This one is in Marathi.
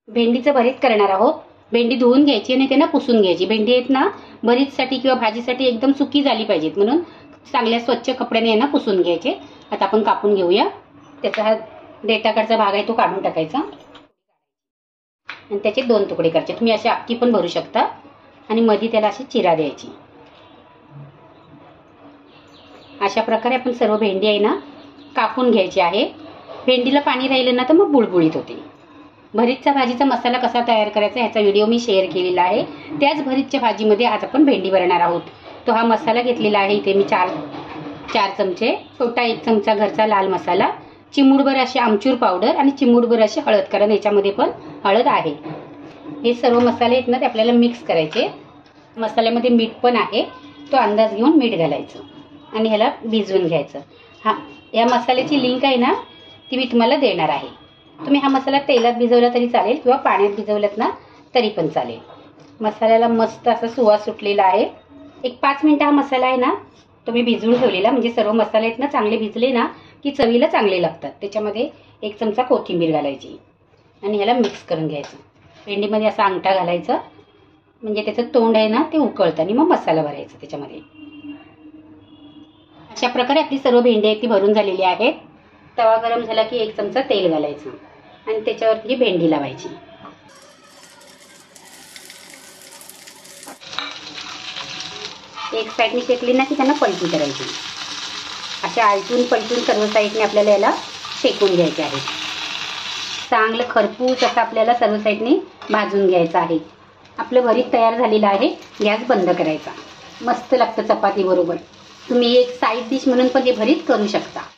भेंडीचं भरीत करणार आहोत। भेंडी धुवून घ्यायची आणि त्यांना पुसून घ्यायची। भेंडी आहेत ना भरीतसाठी किंवा भाजीसाठी एकदम सुकी झाली पाहिजेत, म्हणून चांगल्या स्वच्छ कपड्याने यांना पुसून घ्यायचे। आता आपण कापून घेऊया। त्याचा हा देठाकडचा भाग आहे तो काढून टाकायचा आणि त्याचे 2 तुकडे करायचे। तुम्ही अशी अख्खी पण भरू शकता आणि मध्ये त्याला अशी चिरा द्यायची। अशा प्रकारे आपण सर्व भेंडी आहे ना कापून घ्यायची आहे। भेंडीला पाणी राहिलं ना तर मग बुळबुळीत होते। भरीतच्या भाजीचा मसाला कसा तयार करायचा ह्याचा व्हिडिओ मी शेअर केलेला आहे। त्याच भरीतच्या भाजीमध्ये आज आपण भेंडी भरणार आहोत। तो हा मसाला घेतलेला आहे इथे मी 4 चमचे, छोटा 1 चमचा घरचा लाल मसाला, चिमूटभर अशी आमचूर पावडर आणि चिमूटभर अशी हळद, कारण याच्यामध्ये पण हळद आहे। हे सर्व मसाले आहेत ना ते आपल्याला मिक्स करायचे। मसाल्यामध्ये मीठ पण आहे, तो अंदाज घेऊन मीठ घालायचं आणि ह्याला भिजवून घ्यायचं। या मसाल्याची लिंक आहे ना ती मी तुम्हाला देणार आहे। तुम्ही हा मसाला तेलात भिजवला तरी चालेल किंवा पाण्यात भिजवलात ना तरी पण चालेल। मसाल्याला मस्त असा सुवास सुटलेला आहे। एक 5 मिनिटं हा मसाला आहे ना तो मी भिजवून ठेवलेला, म्हणजे सर्व मसाले आहेत ना चांगले भिजले ना की चवीला चांगले लागतात। त्याच्यामध्ये 1 चमचा कोथिंबीर घालायची आणि ह्याला मिक्स करून घ्यायचं। भेंडीमध्ये असा अंगठा घालायचा, म्हणजे त्याचं तोंड आहे ना ते उकळतं आणि मग मसाला भरायचा त्याच्यामध्ये। अशा प्रकारे आपली सर्व भेंडी आहे ती भरून झालेली आहे। तवा गरम झाला की 1 चमचा तेल घालायचं आणि त्याच्यावरती ही भेंडी लावायची। एक साईडने शेकली ना की त्यांना पलटी करायची। अशा आलटून पलटून सर्व साईडने आपल्याला याला शेकून घ्यायचे आहे। चांगलं खरपूस असं आपल्याला सर्व साईडने भाजून घ्यायचं आहे। आपलं भरीत तयार झालेलं आहे। गॅस बंद करायचा। मस्त लागतं चपाती बरोबर। तुम्ही एक साईड डिश म्हणून पण हे भरीत करू शकता।